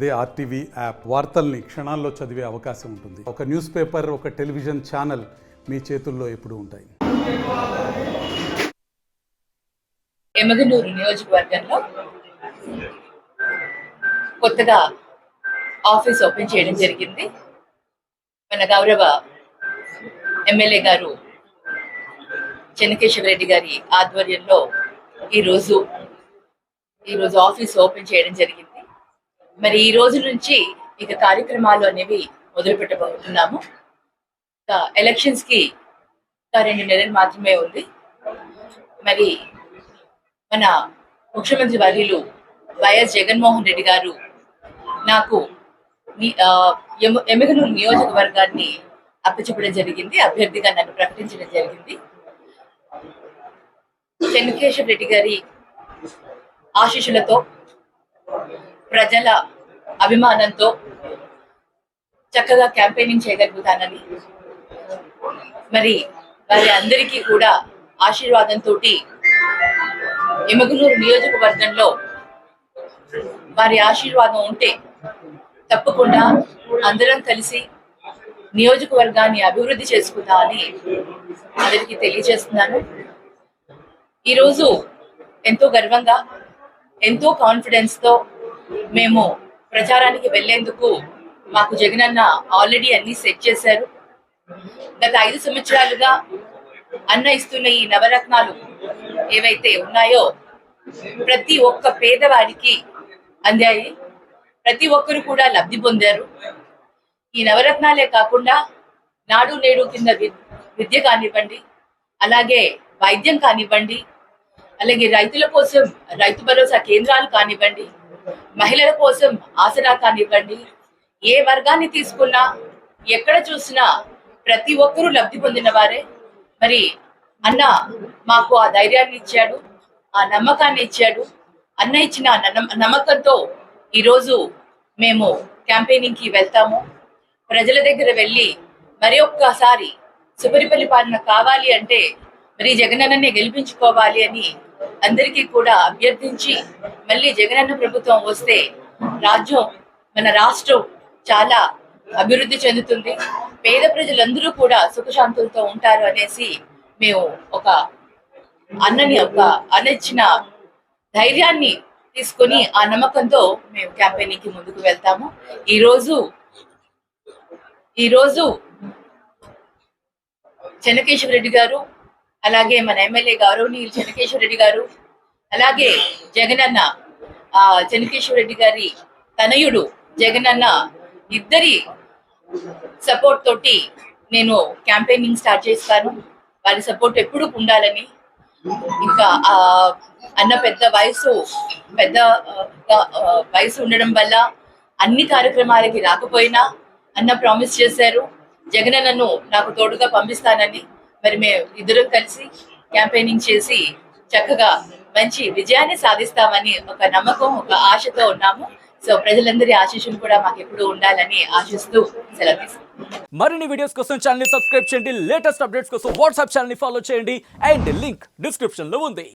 అదే RTV app వార్తల్ని క్షణాల్లో చదివే అవకాశం ఉంటుంది. ఒక న్యూస్ పేపర్, ఒక టెలివిజన్ ఛానల్ మీ చేతుల్లో ఎప్పుడూ ఉంటాయి. ఎమగనూరు నియోజకవర్గంలో కొత్తగా ఆఫీస్ ఓపెన్ చేయడం జరిగింది. మన గౌరవ ఎమ్మెల్యే గారు చెన్నకేశవరెడ్డి గారి ఆధ్వర్యంలో ఈరోజు ఆఫీస్ ఓపెన్ చేయడం జరిగింది. మరి ఈ రోజు నుంచి ఇక కార్యక్రమాలు అనేవి మొదలు పెట్టబోతున్నాము. ఎలక్షన్స్ కి 2 నెలలు మాత్రమే ఉంది. మరి మన ముఖ్యమంత్రి వర్యులు వైఎస్ జగన్మోహన్ రెడ్డి గారు నాకు ఎమగనూరు నియోజకవర్గాన్ని అప్పచెప్పడం జరిగింది. అభ్యర్థిగా నన్ను ప్రకటించడం జరిగింది. చెన్నకేశవ రెడ్డి గారి ఆశీస్సులతో, ప్రజల అభిమానంతో చక్కగా క్యాంపెయినింగ్ చేయగలుగుతానని, మరి వారి అందరికీ కూడా ఆశీర్వాదంతో ఎమగనూరు నియోజకవర్గంలో వారి ఆశీర్వాదం ఉంటే తప్పకుండా అందరం కలిసి నియోజకవర్గాన్ని అభివృద్ధి చేసుకుందామని అందరికీ తెలియజేస్తున్నాను. ఈరోజు ఎంతో గర్వంగా, ఎంతో కాన్ఫిడెన్స్ తో మేము ప్రచారానికి వెళ్లేందుకు మాకు జగనన్న ఆల్రెడీ అన్ని సెట్ చేశారు. గత 5 సంవత్సరాలుగా అన్న ఇస్తున్న ఈ నవరత్నాలు ఏవైతే ఉన్నాయో ప్రతి ఒక్క పేదవాడికి అందాయి. ప్రతి ఒక్కరు కూడా లబ్ధి పొందారు. ఈ నవరత్నాలే కాకుండా నాడు నేడు కింద విద్య కానివ్వండి, అలాగే వైద్యం కానివ్వండి, అలాగే రైతుల కోసం రైతు భరోసా కేంద్రాలు కానివ్వండి, మహిళల కోసం ఆసరా కానివ్వండి, ఏ వర్గాన్ని తీసుకున్నా ఎక్కడ చూసినా ప్రతి ఒక్కరూ లబ్ధి పొందిన వారే. మరి అన్న మాకు ఆ ధైర్యాన్ని ఇచ్చాడు, ఆ నమ్మకాన్ని ఇచ్చాడు. అన్న ఇచ్చిన నమ్మకంతో ఈరోజు మేము క్యాంపెయినింగ్ కి వెళ్తాము. ప్రజల దగ్గర వెళ్ళి మరి ఒక్కసారి సుపరిపాలన కావాలి అంటే మరి జగనన్ననే గెలిపించుకోవాలి అని అందరికీ కూడా అభ్యర్థించి, మళ్ళీ జగనన్న ప్రభుత్వం వస్తే మన రాష్ట్రం చాలా అభివృద్ధి చెందుతుంది, పేద ప్రజలందరూ కూడా సుఖశాంతులతో ఉంటారు అనేసి మేము అన్న ఇచ్చిన ధైర్యాన్ని తీసుకొని ఆ నమ్మకంతో మేము క్యాంపెయినింగ్ కి ముందుకు వెళ్తాము. ఈరోజు చెన్నకేశవరెడ్డి గారు, అలాగే మన ఎమ్మెల్యే గౌరవనీయులు చెన్నకేశవరెడ్డి గారు, అలాగే జగనన్న చెన్నకేశవరెడ్డి గారి తనయుడు జగనన్న ఇద్దరి సపోర్ట్ తోటి నేను క్యాంపెయినింగ్ స్టార్ట్ చేస్తాను. వారి సపోర్ట్ ఎప్పుడు ఉండాలని. ఇంకా అన్న పెద్ద వయసు ఉండడం వల్ల అన్ని కార్యక్రమాలకి రాకపోయినా అన్న ప్రామిస్ చేశారు జగనన్నను నాకు తోడుగా పంపిస్తానని. మరి మేము ఇద్దరం కలిసి క్యాంపెయినింగ్ చేసి చక్కగా మంచి విజయాన్ని సాధిస్తామని ఒక నమ్మకం, ఒక ఆశతో ఉన్నాము. సో ప్రజలందరి ఆశీస్సులు కూడా మాకు ఎప్పుడు ఉండాలని ఆశిస్తూ సెలవు తీసుకుంటాం. మరిన్ని వీడియోస్ కోసం ఛానల్ ని సబ్స్క్రైబ్ చేయండి. లేటెస్ట్ అప్డేట్స్ కోసం వాట్సాప్ ఛానల్ ని ఫాలో చేయండి. అండ్ లింక్ డిస్క్రిప్షన్ లో ఉంది.